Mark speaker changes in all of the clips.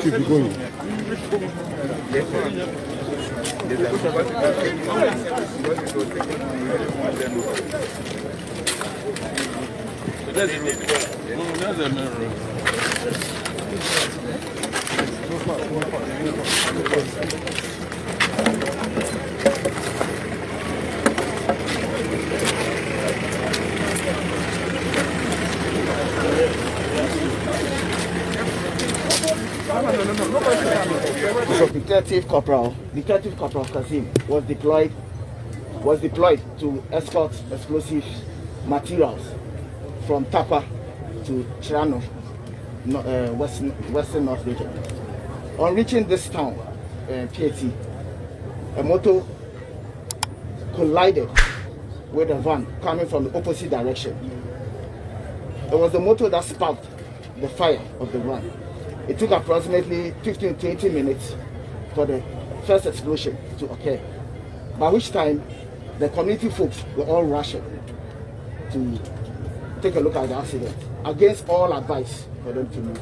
Speaker 1: Keep going.
Speaker 2: So Detective Corporal Kazim was deployed to escort explosive materials from Tapa to Chirano, Western North region. On reaching this town, PAT, a motor collided with a van coming from the opposite direction. It was the motor that sparked the fire of the van. It took approximately 15-20 minutes for the first explosion to occur, by which time the community folks were all rushing to take a look at the accident, against all advice for them to move.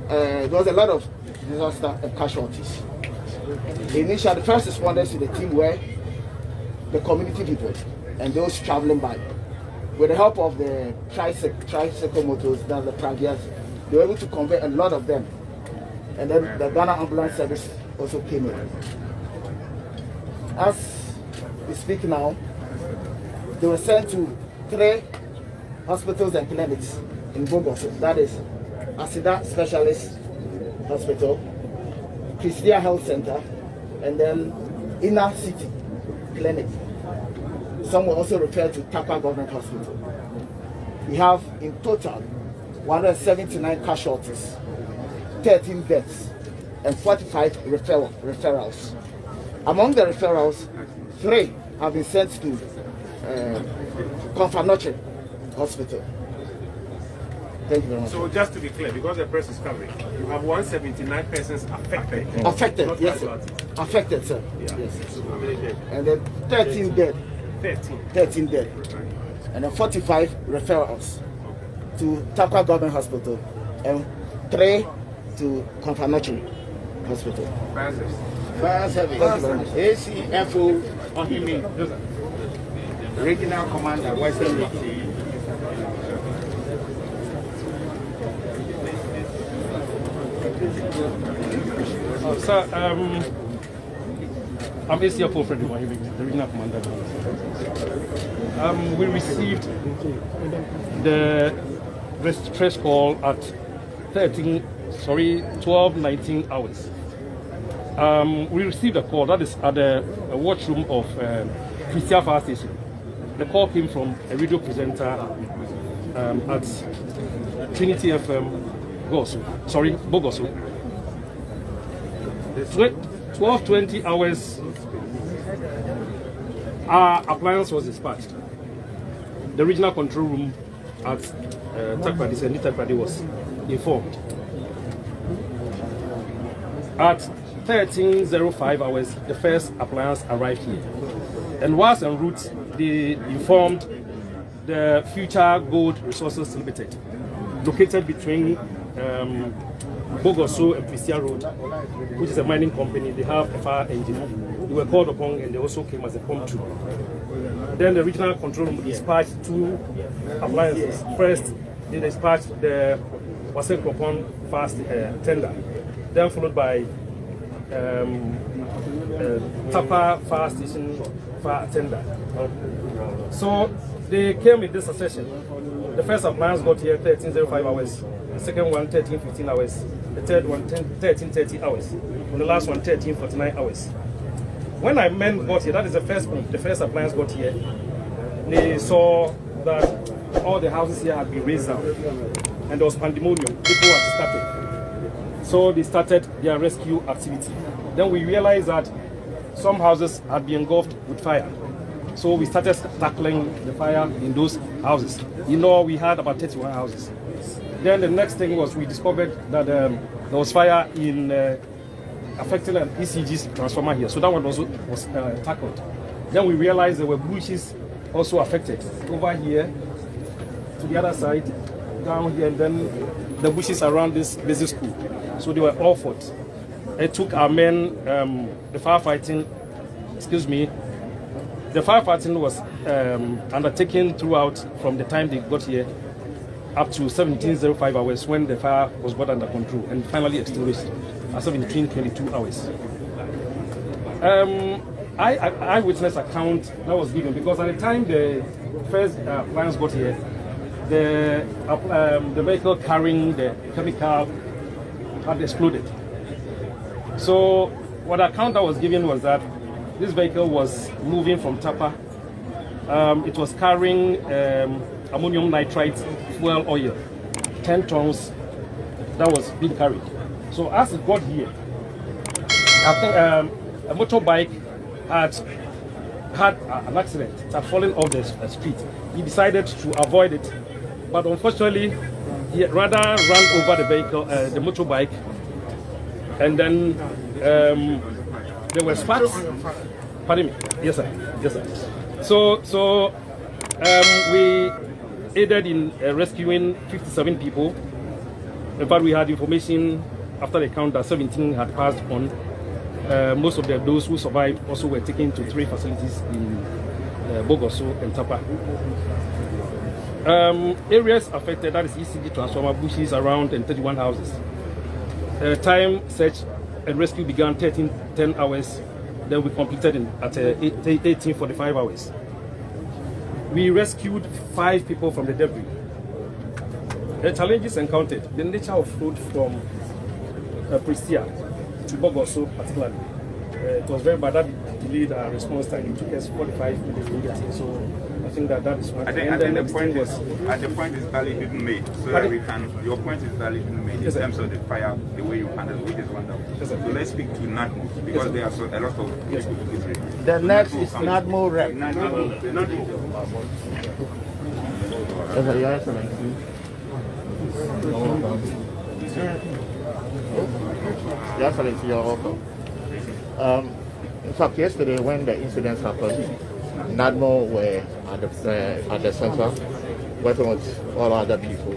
Speaker 2: There was a lot of disaster and casualties. Initially, the first responders to the team were the community people and those traveling by. With the help of the tricycle motors, that's the Pragias, they were able to convey a lot of them. And then the Ghana Ambulance Service also came in. As we speak now, they were sent to 3 hospitals and clinics in Bogoso. That is Asida Specialist Hospital, Christia Health Center, and then Inner City Clinic. Some were also referred to Tapa Government Hospital. We have in total 179 casualties, 13 deaths, and 45 referrals. Among the referrals, 3 have been sent to Confanoche Hospital. Thank you very much.
Speaker 3: So just to be clear, because the press is covering, you have 179 persons affected.
Speaker 2: Affected, yes, sir. Affected, sir.
Speaker 3: Yeah.
Speaker 2: Yes.
Speaker 3: So how many dead?
Speaker 2: And then 13 dead. 13 dead. And then 45 referrals to Tapa Government Hospital and 3 to Confanoche Hospital.
Speaker 4: Fire Service. ACFO Ohimi, Regional Commander, Western Region.
Speaker 5: Sir, I'm ACFO Frederick Ohimi, the Regional Commander. We received the stress call at 12:19 hours. We received a call that is at the watchroom of Christia Fire Station. The call came from a radio presenter at Trinity FM, Bogoso. 12:20 hours, our appliance was dispatched. The regional control room at Takrady was informed. At 13:05 hours, the first appliance arrived here. And whilst en route, they informed the Future Gold Resources Limited, located between Bogoso and Christia Road, which is a mining company. They have a fire engine. They were called upon and they also came as a prompt. Then the regional control room dispatched 2 appliances. First, they dispatched the Wasenkropon fast tender, then followed by Tapa Fire Station fire tender. So they came in this succession. The first appliance got here 13:05 hours, the second one 13:15 hours, the third one 13:30 hours, and the last one 13:49 hours. When our men got here, that is the first appliance got here, they saw that all the houses here had been raised down and there was pandemonium. People had started. So they started their rescue activity. Then we realized that some houses had been engulfed with fire. So we started tackling the fire in those houses. You know, we had about 31 houses. Then the next thing was we discovered that there was fire in affecting an ECG transformer here. So that one also was tackled. Then we realized there were bushes also affected. Over here, to the other side, down here, and then the bushes around this basic school. So they were all fought. It took our men, the firefighting was undertaken throughout from the time they got here up to 17:05 hours when the fire was brought under control and finally extinguished at 17:22 hours. Eyewitness account that was given because at the time the first plans got here, the vehicle carrying the chemical had exploded. So what account that was given was that this vehicle was moving from Tapa. It was carrying ammonium nitrate fuel oil, 10 tons that was being carried. So as it got here, I think a motorbike had an accident. It had fallen off the street. He decided to avoid it, but unfortunately, he rather ran over the vehicle, the motorbike, and then there were sparks. Pardon me. Yes, sir. Yes, sir. So we aided in rescuing 57 people. In fact, we had information after the count that 17 had passed on. Most of those who survived also were taken to 3 facilities in Bogoso and Tapa. Areas affected, that is ECG transformer, bushes around, and 31 houses. Time search and rescue began 10 hours. Then we completed at 18:45 hours. We rescued 5 people from the debris. The challenges encountered, the nature of road from Pristia to Bogoso particularly. It was very bad. That delayed our response time. It took us 45 minutes to get here. So I think that is one.
Speaker 1: I think the point is validly made. So that we can, your point is validly made in terms of the fire, the way you handle it, which is wonderful. So let's speak to NADMO because there are a lot of people to be ready.
Speaker 4: The next is NADMO rep. Your Excellency. Your Excellency, you're welcome. In fact, yesterday when the incidents happened, NADMO were at the center, working with all other people,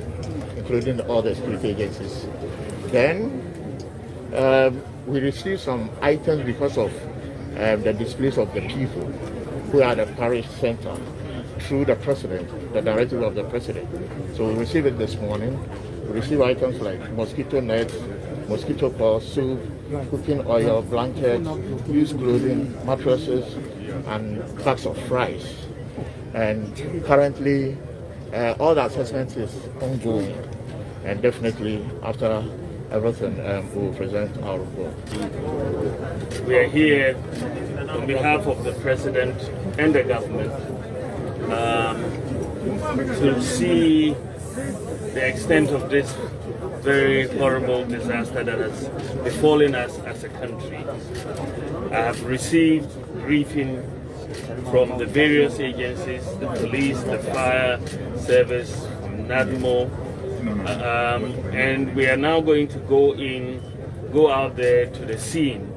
Speaker 4: including all the security agencies. Then we received some items because of the displays of the people who are at the parish center through the president, the directive of the president. So we received it this morning. We received items like mosquito nets, mosquito coils, soup, cooking oil, blankets, used clothing, mattresses, and packs of fries. And currently, all the assessment is ongoing. And definitely, after everything, we will present our report.
Speaker 6: We are here on behalf of the President and the government to see the extent of this very horrible disaster that has befallen us as a country. I have received briefing from the various agencies, the police, the fire service, NADMO, and we are now going to go out there to the scene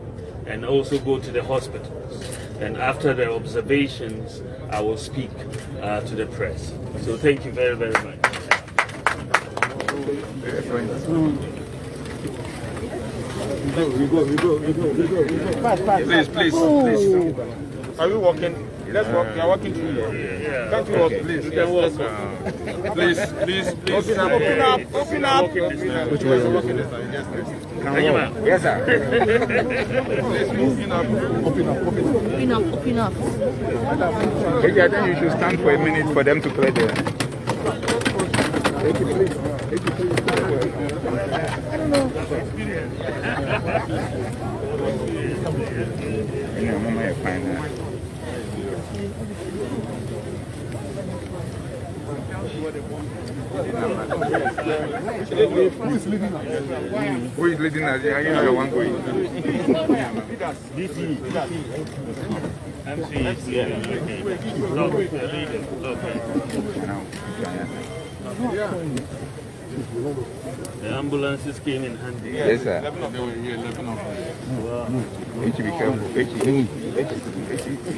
Speaker 6: and also go to the hospitals. And after the observations, I will speak to the press. So thank you very, very much.
Speaker 1: Please. Are we walking? Let's walk. You are walking through here.
Speaker 6: Yeah.
Speaker 1: Can't you walk, please?
Speaker 6: You can walk.
Speaker 1: Please. Open up. Which way? Yes, sir. Please open up. Okay, then you should stand for a minute for them to clear there. Who is leading us? I know one going.
Speaker 6: MC is leading. Okay. The ambulances came in handy.
Speaker 1: Yes, sir. H, be careful. H, be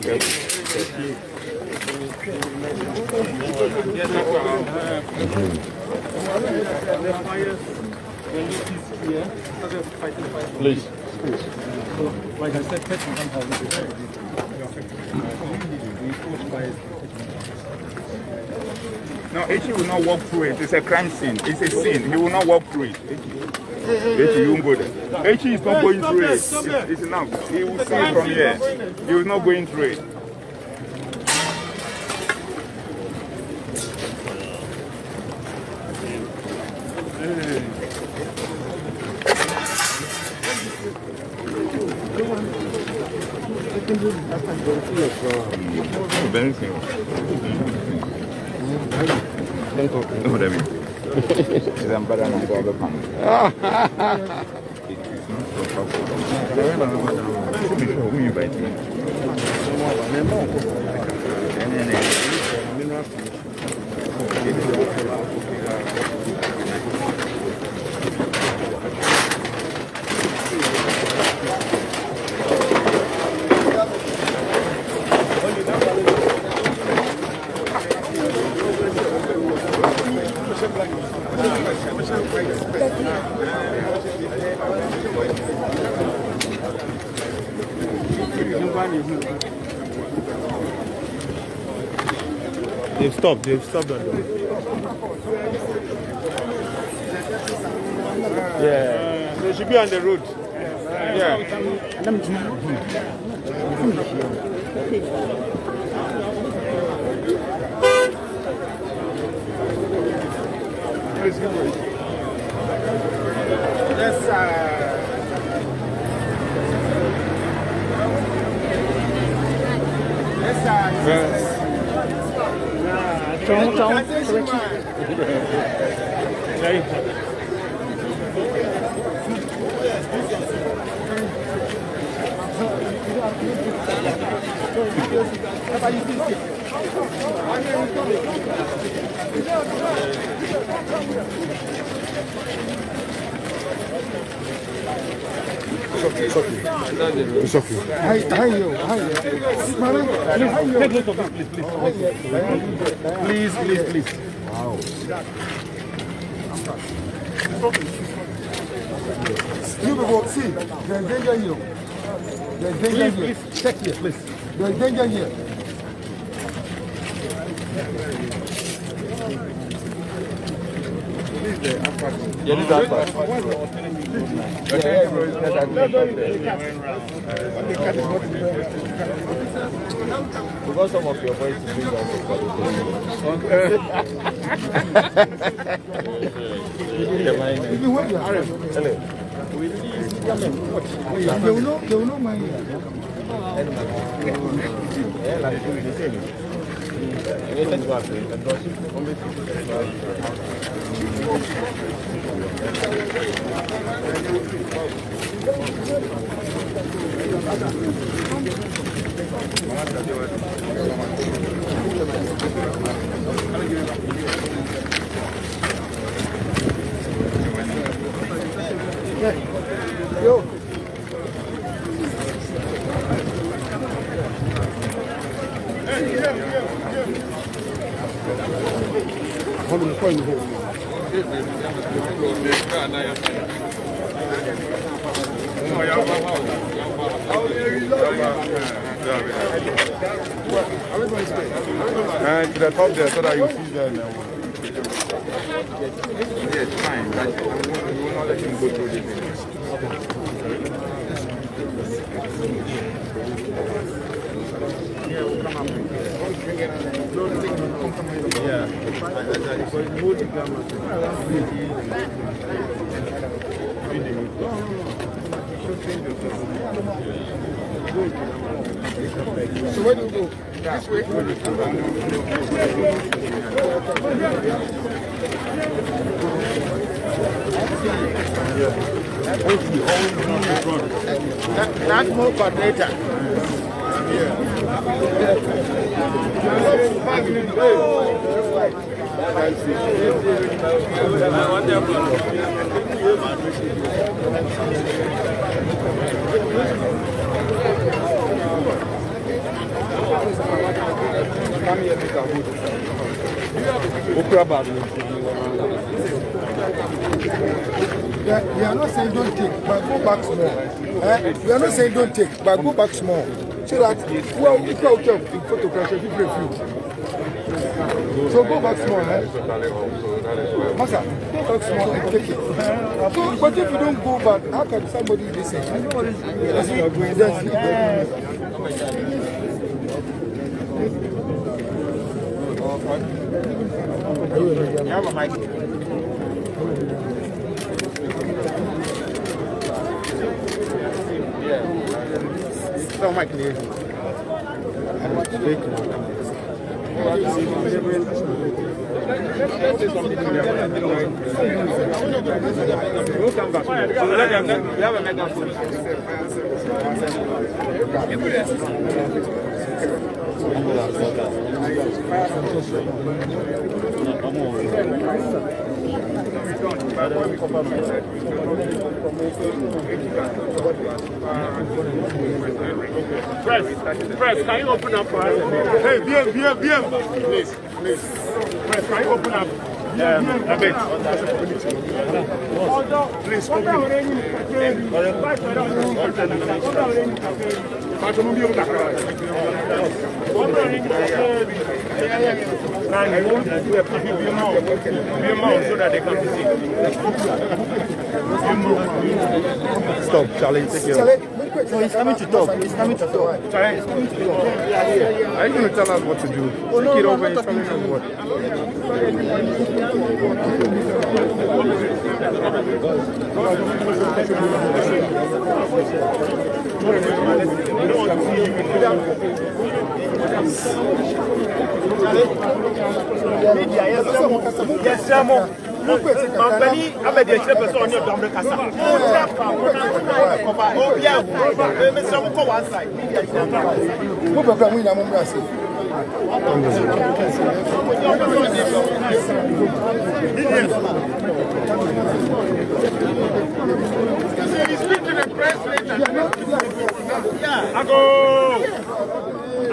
Speaker 1: careful.
Speaker 4: Please.
Speaker 5: Like I said,
Speaker 1: No, H will not walk through it. It's a crime scene. It's a scene. He will not walk through it. H, you won't go there. H is not going through it. It's enough. He will see it from here. He was not going through it. Very simple. No, that means it's Dampare and Bogoso. It is not who invite me.
Speaker 3: They've stopped on the road. Yeah. They should be on the road. Yeah. Yes, sir. Yes, sir. Yes.
Speaker 7: It's okay. Hi, you.
Speaker 3: Please.
Speaker 7: Wow. You people see, there's danger here. There's danger here. Check here, please. There's danger here.
Speaker 1: Yeah, this is because some of your voice is being also
Speaker 7: They will know my Yo. Hold on, point the hole.
Speaker 3: And to the top there so that you see them.
Speaker 1: yes, fine, but we will not let him go through this.
Speaker 7: So where do you go? This way?
Speaker 2: That more coordinator.
Speaker 7: We are not saying don't take, but go back small. We are not saying don't take, but go back small. So that, well, if you are in photograph, you give a few. So go back small. Masa, go back small and take it. So, but if you don't go back, how can somebody listen?
Speaker 2: You have a mic. So mic here. We'll come back. So let them know. We have a megaphone.
Speaker 3: Press, can you open up for us? Hey, BM. Please. Press, can you open up a bit? Please, open. So that they can see.
Speaker 7: Stop, Charlie. Take your... No, he's coming to talk. He's coming to talk.
Speaker 3: Charlie,
Speaker 7: Are you going to tell us what to do? Take it over and tell us what.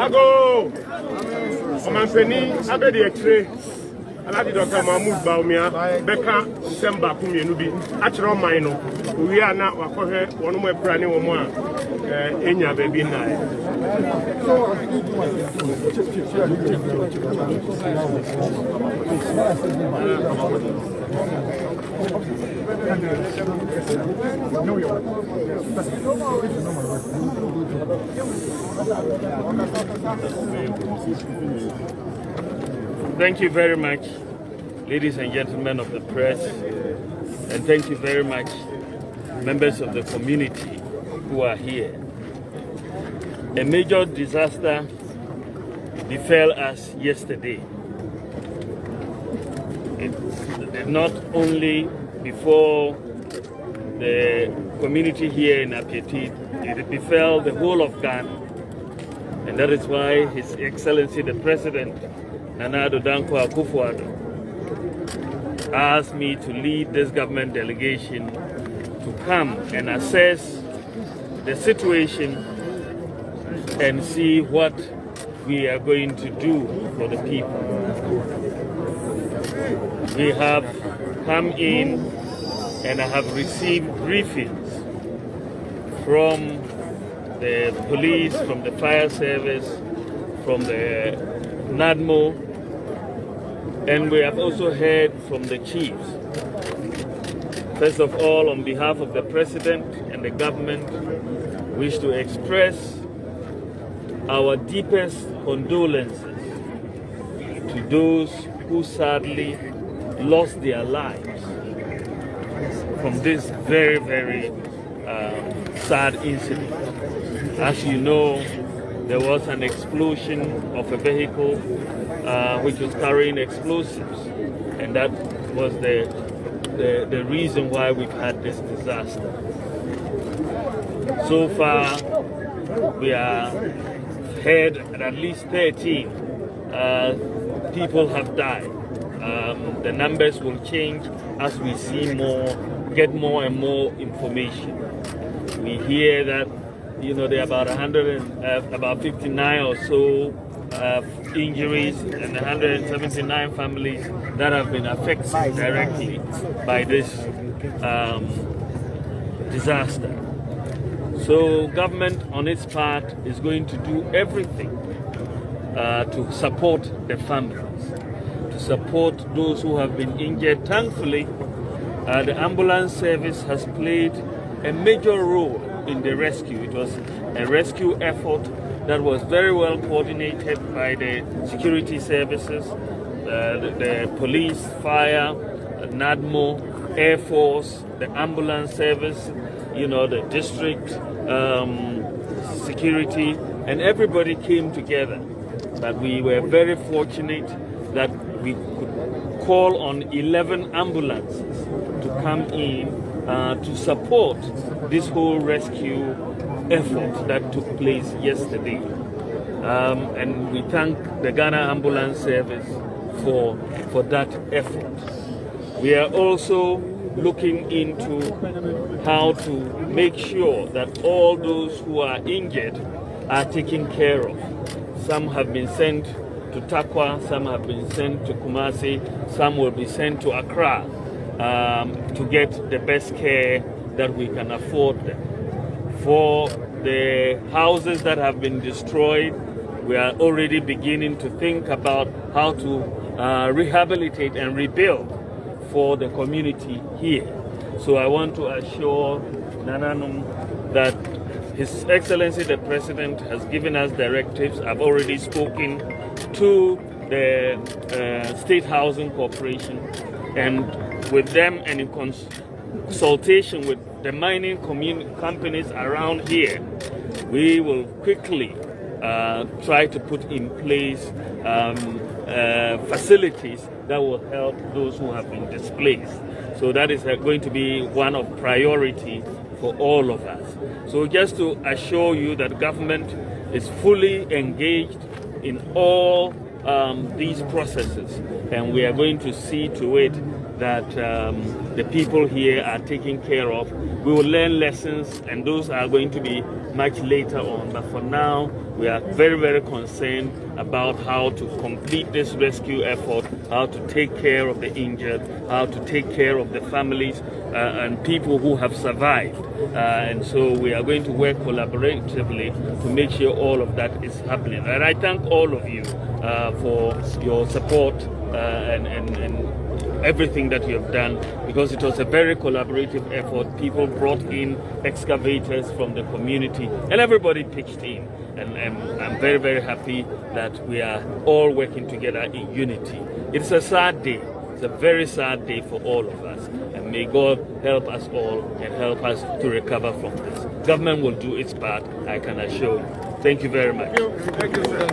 Speaker 3: Ago. Omanfeni abe the X-ray. Aladi Dr.Bawumia Beka Semba Kumienu bi achiro man no we are na wakohwe wono mo aprane wo mo a enya ba bi na
Speaker 6: Thank you very much, ladies and gentlemen of the press, and thank you very much, members of the community who are here. A major disaster befell us yesterday. It did not only befall the community here in Apieti, it befell the whole of Ghana. And that is why His Excellency the President, Dr.Akuffo, asked me to lead this government delegation to come and assess the situation and see what we are going to do for the people. We have come in and I have received briefings from the police, from the fire service, from the NADMO, and we have also heard from the chiefs. First of all, on behalf of the President and the government, wish to express our deepest condolences to those who sadly lost their lives from this very, very sad incident. As you know, there was an explosion of a vehicle which was carrying explosives, and that was the reason why we've had this disaster. So far, we have heard that at least 13 people have died, The numbers will change as we see get more and more information. We hear that there are about 59 or so injuries and 179 families that have been affected directly by this disaster. So government on its part is going to do everything to support the families, to support those who have been injured. Thankfully, the ambulance service has played a major role in the rescue. It was a rescue effort that was very well coordinated by the security services, the police, fire, NADMO, Air Force, the ambulance service, the district security, and everybody came together. But we were very fortunate that we could call on 11 ambulances to come in to support this whole rescue effort that took place yesterday. And we thank the Ghana Ambulance Service for that effort. We are also looking into how to make sure that all those who are injured are taken care of. Some have been sent to Takwa, some have been sent to Kumasi, some will be sent to Accra to get the best care that we can afford them. For the houses that have been destroyed, we are already beginning to think about how to rehabilitate and rebuild for the community here. So I want to assure Nananum that His Excellency the President has given us directives. I've already spoken to the State Housing Corporation, and with them and in consultation with the mining companies around here, we will quickly try to put in place facilities that will help those who have been displaced. So that is going to be one of priority for all of us. So just to assure you that government is fully engaged in all these processes, and we are going to see to it that the people here are taken care of. We will learn lessons, and those are going to be much later on. But for now, we are very, very concerned about how to complete this rescue effort, how to take care of the injured, how to take care of the families and people who have survived. And so we are going to work collaboratively to make sure all of that is happening. And I thank all of you for your support and everything that you have done, because it was a very collaborative effort. People brought in excavators from the community and everybody pitched in. And I'm very, very happy that we are all working together in unity. It's a sad day. It's a very sad day for all of us. And may God help us all and help us to recover from this. Government will do its part, I can assure you. Thank you very much.
Speaker 3: Thank you, sir.